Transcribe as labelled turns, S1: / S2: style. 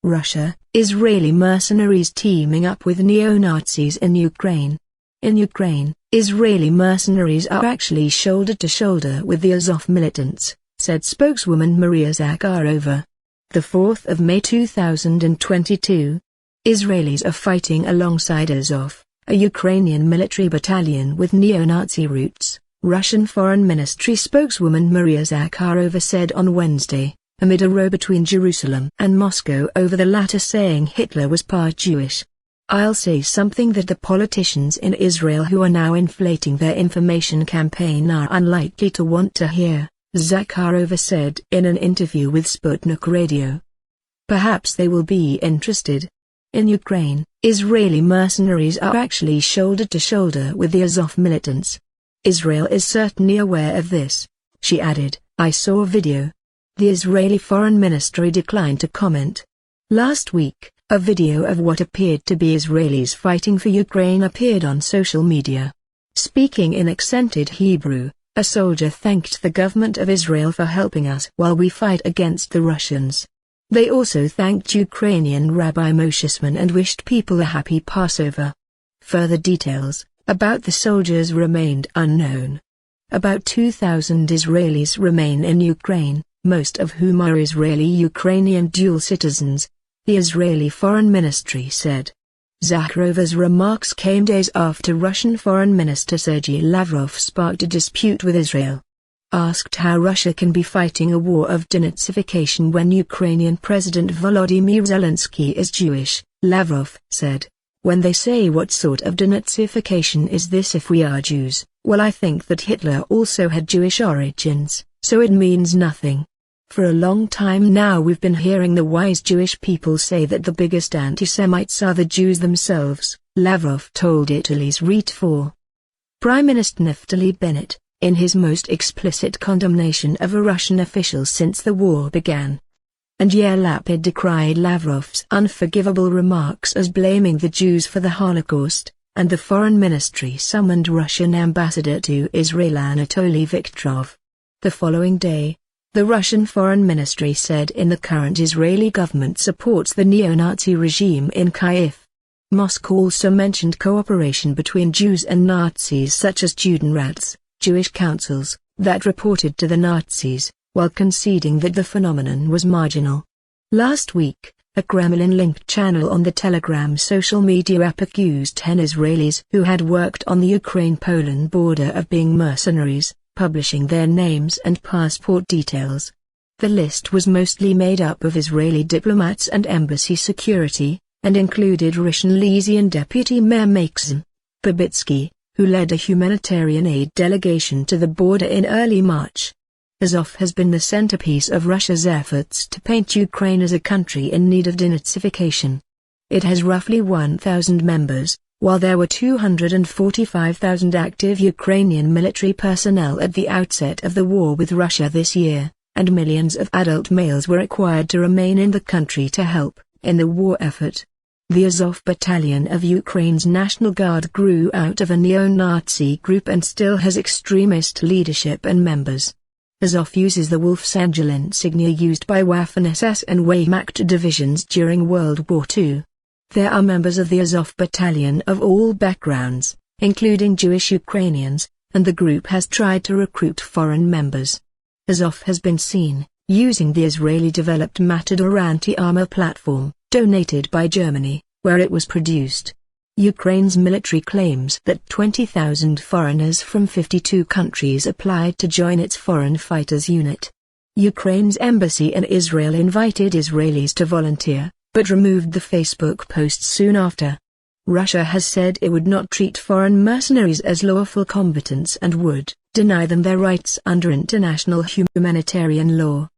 S1: Russia, Israeli mercenaries teaming up with neo-Nazis in Ukraine. In Ukraine, Israeli mercenaries are actually shoulder to shoulder with the Azov militants, said spokeswoman Maria Zakharova. The 4th of May 2022. Israelis are fighting alongside Azov, a Ukrainian military battalion with neo-Nazi roots, Russian Foreign Ministry spokeswoman Maria Zakharova said on Wednesday, amid a row between Jerusalem and Moscow over the latter saying Hitler was part Jewish. "I'll say something that the politicians in Israel who are now inflating their information campaign are unlikely to want to hear," Zakharova said in an interview with Sputnik Radio. "Perhaps they will be interested. In Ukraine, Israeli mercenaries are actually shoulder to shoulder with the Azov militants. Israel is certainly aware of this," she added. "I saw a video." The Israeli Foreign Ministry declined to comment. Last week, a video of what appeared to be Israelis fighting for Ukraine appeared on social media. Speaking in accented Hebrew, a soldier thanked the government of Israel for helping us while we fight against the Russians. They also thanked Ukrainian Rabbi Moshe Sman and wished people a happy Passover. Further details about the soldiers remained unknown. About 2,000 Israelis remain in Ukraine, most of whom are Israeli-Ukrainian dual citizens, the Israeli Foreign Ministry said. Zakharova's remarks came days after Russian Foreign Minister Sergei Lavrov sparked a dispute with Israel. Asked how Russia can be fighting a war of denazification when Ukrainian President Volodymyr Zelensky is Jewish, Lavrov said, "When they say what sort of denazification is this if we are Jews, well I think that Hitler also had Jewish origins, so it means nothing. For a long time now we've been hearing the wise Jewish people say that the biggest anti-Semites are the Jews themselves," Lavrov told Italy's REIT 4. Prime Minister Naftali Bennett, in his most explicit condemnation of a Russian official since the war began. And Yair Lapid decried Lavrov's unforgivable remarks as blaming the Jews for the Holocaust, and the Foreign Ministry summoned Russian ambassador to Israel Anatoly Viktorov. The following day, the Russian Foreign Ministry said in the current Israeli government supports the neo-Nazi regime in Kyiv. Moscow also mentioned cooperation between Jews and Nazis such as Judenrats, Jewish councils, that reported to the Nazis, while conceding that the phenomenon was marginal. Last week, a Kremlin-linked channel on the Telegram social media app accused 10 Israelis who had worked on the Ukraine-Poland border of being mercenaries, publishing their names and passport details. The list was mostly made up of Israeli diplomats and embassy security, and included Rishon-LeZion Deputy Mayor 𝗧𝗿𝗶𝗁𝗶𝗁𝗍𝗏𝗍, who led a humanitarian aid delegation to the border in early March. Azov has been the centerpiece of Russia's efforts to paint Ukraine as a country in need of denazification. It has roughly 1,000 members, while there were 245,000 active Ukrainian military personnel at the outset of the war with Russia this year, and millions of adult males were required to remain in the country to help in the war effort. The Azov battalion of Ukraine's National Guard grew out of a neo-Nazi group and still has extremist leadership and members. Azov uses the wolf's angel insignia used by Waffen-SS and Wehrmacht divisions during World War II. There are members of the Azov battalion of all backgrounds, including Jewish Ukrainians, and the group has tried to recruit foreign members. Azov has been seen using the Israeli-developed Matador anti-armor platform, donated by Germany, where it was produced. Ukraine's military claims that 20,000 foreigners from 52 countries applied to join its foreign fighters unit. Ukraine's embassy in Israel invited Israelis to volunteer, but removed the Facebook post soon after. Russia has said it would not treat foreign mercenaries as lawful combatants and would deny them their rights under international humanitarian law.